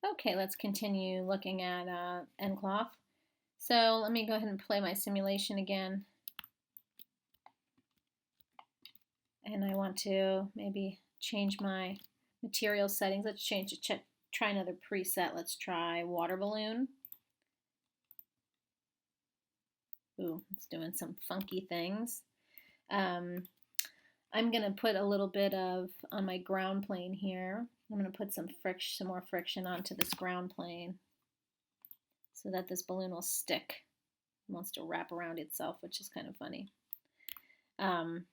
Okay, let's continue looking at nCloth. So let me go ahead and play my simulation again. And I want to maybe change my material settings. Let's change it, try another preset. Let's try water balloon. Ooh, it's doing some funky things. Um, I'm going to put a little bit of, on my ground plane here, I'm going to put some more friction onto this ground plane so that this balloon will stick. It wants to wrap around itself, which is kind of funny. Um,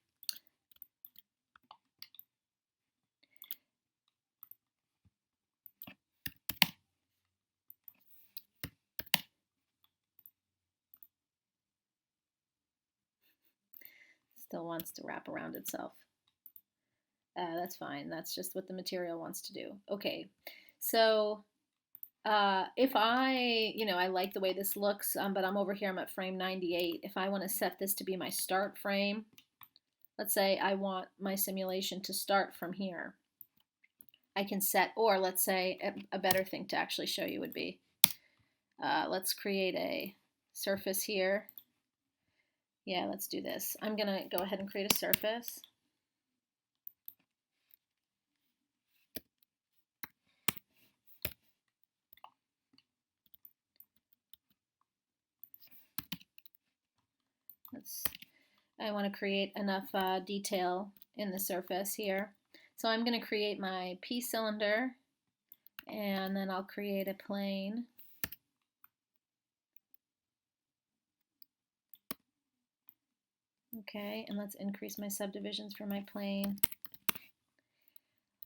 Still wants to wrap around itself. That's fine. That's just what the material wants to do. Okay, so if I like the way this looks, but I'm over here, I'm at frame 98. If I want to set this to be my start frame, let's say I want my simulation to start from here. I can set, or let's say a better thing to actually show you would be, let's create a surface here. Yeah, let's do this. I'm going to go ahead and create a surface. I want to create enough detail in the surface here. So I'm going to create my P cylinder, and then I'll create a plane. Okay, and let's increase my subdivisions for my plane.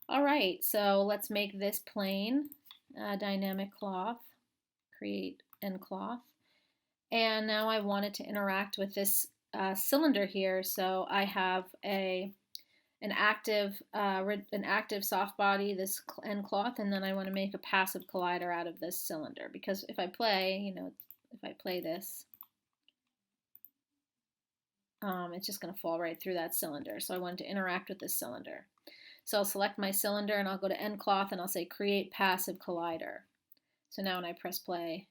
All right, so let's make this plane dynamic cloth, create nCloth. And now I want it to interact with this cylinder here, so I have an active soft body, this nCloth, and then I want to make a passive collider out of this cylinder, because if I play, if I play this, it's just going to fall right through that cylinder. So I want to interact with this cylinder. So I'll select my cylinder and I'll go to nCloth and I'll say create passive collider. So now when I press play,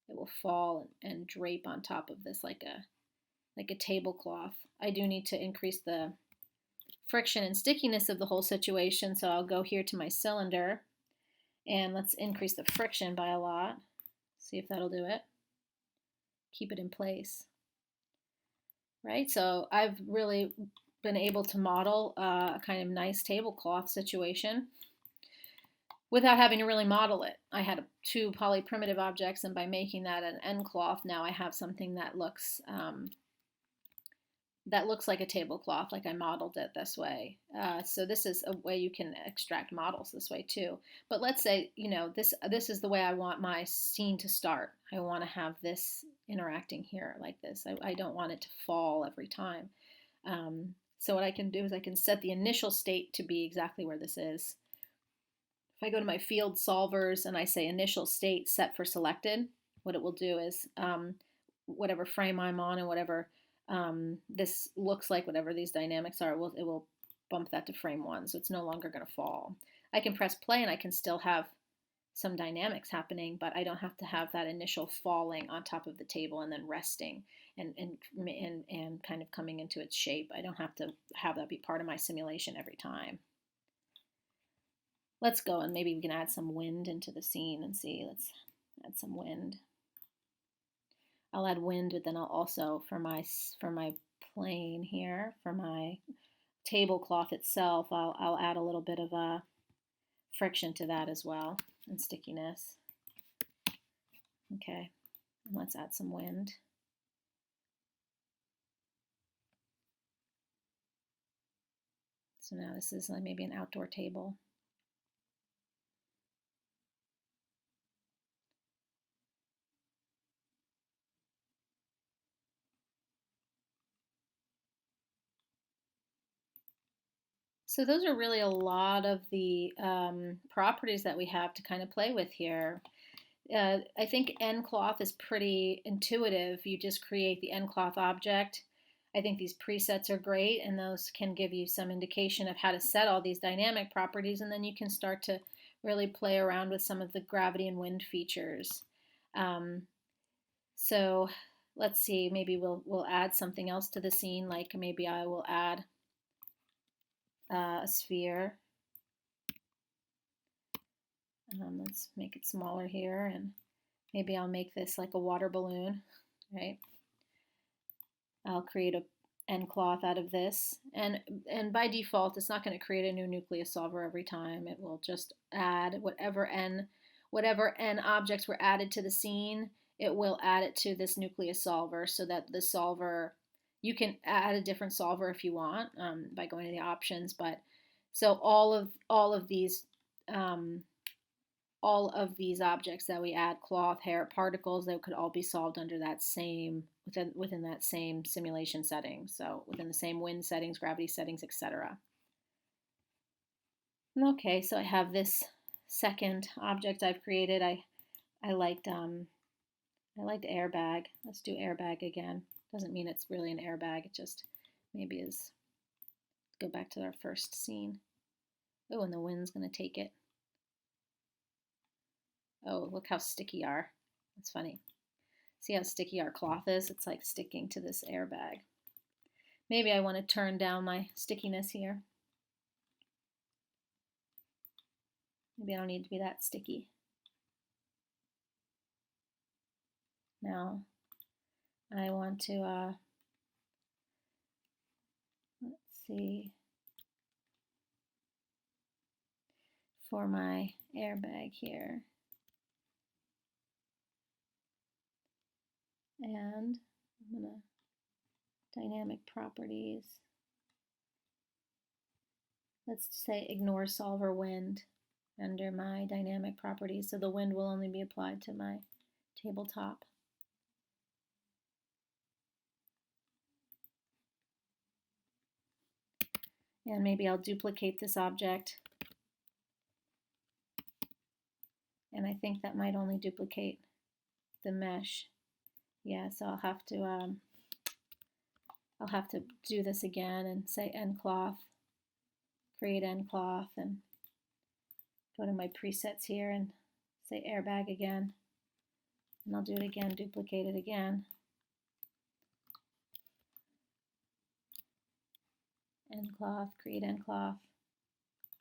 it will fall and drape on top of this like a tablecloth. I do need to increase the friction and stickiness of the whole situation, so I'll go here to my cylinder and let's increase the friction by a lot. See if that'll do it. Keep it in place. Right, so I've really been able to model a kind of nice tablecloth situation without having to really model it. I had two polyprimitive objects, and by making that an nCloth, now I have something that looks like a tablecloth, like I modeled it this way. So this is a way you can extract models this way too. But let's say, this is the way I want my scene to start. I want to have this interacting here like this. I don't want it to fall every time. So what I can do is I can set the initial state to be exactly where this is. If I go to my field solvers and I say initial state set for selected, what it will do is whatever frame I'm on and whatever this looks like, whatever these dynamics are, it will bump that to frame 1, so it's no longer going to fall. I can press play and I can still have some dynamics happening, but I don't have to have that initial falling on top of the table and then resting and kind of coming into its shape. I don't have to have that be part of my simulation every time. Let's go and maybe we can add some wind into the scene and see. Let's add some wind. I'll add wind, but then I'll also, for my plane here, for my tablecloth itself, I'll add a little bit of a friction to that as well, and stickiness. Okay, and let's add some wind. So now this is like maybe an outdoor table. So those are really a lot of the properties that we have to kind of play with here. I think nCloth is pretty intuitive. You just create the nCloth object. I think these presets are great, and those can give you some indication of how to set all these dynamic properties, and then you can start to really play around with some of the gravity and wind features. Um, so let's see, maybe we'll add something else to the scene, like maybe I will add a sphere. Let's make it smaller here, and maybe I'll make this like a water balloon, right? I'll create a nCloth out of this, and by default, it's not going to create a new nucleus solver every time. It will just add whatever n objects were added to the scene. It will add it to this nucleus solver, so that the solver, you can add a different solver if you want by going to the options. But so all of these objects that we add, cloth, hair, particles, they could all be solved under that same, within that same simulation setting. So within the same wind settings, gravity settings, etc. Okay, so I have this second object I've created. I liked airbag. Let's do airbag again. Doesn't mean it's really an airbag. It just maybe is. Go back to our first scene. Oh, and the wind's gonna take it. Oh, look how sticky our, that's funny. See how sticky our cloth is? It's like sticking to this airbag. Maybe I want to turn down my stickiness here. Maybe I don't need to be that sticky. Now I want to, let's see, for my airbag here. And I'm going to dynamic properties. Let's say ignore solver wind under my dynamic properties. So the wind will only be applied to my tabletop. And maybe I'll duplicate this object. And I think that might only duplicate the mesh. Yeah, so I'll have to do this again and say nCloth, create nCloth, and go to my presets here and say airbag again. And I'll do it again, duplicate it again. nCloth, create nCloth,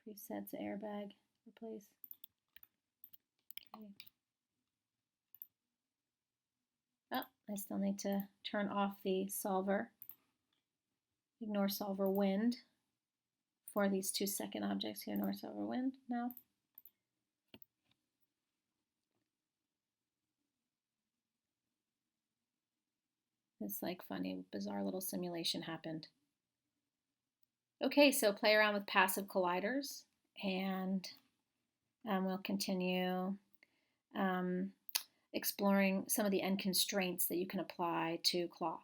presets, airbag, replace. Okay. Oh, I still need to turn off the solver. Ignore solver wind for these 2 second objects here. Ignore solver wind now. This like funny, bizarre little simulation happened. Okay, so play around with passive colliders, and we'll continue exploring some of the end constraints that you can apply to cloth.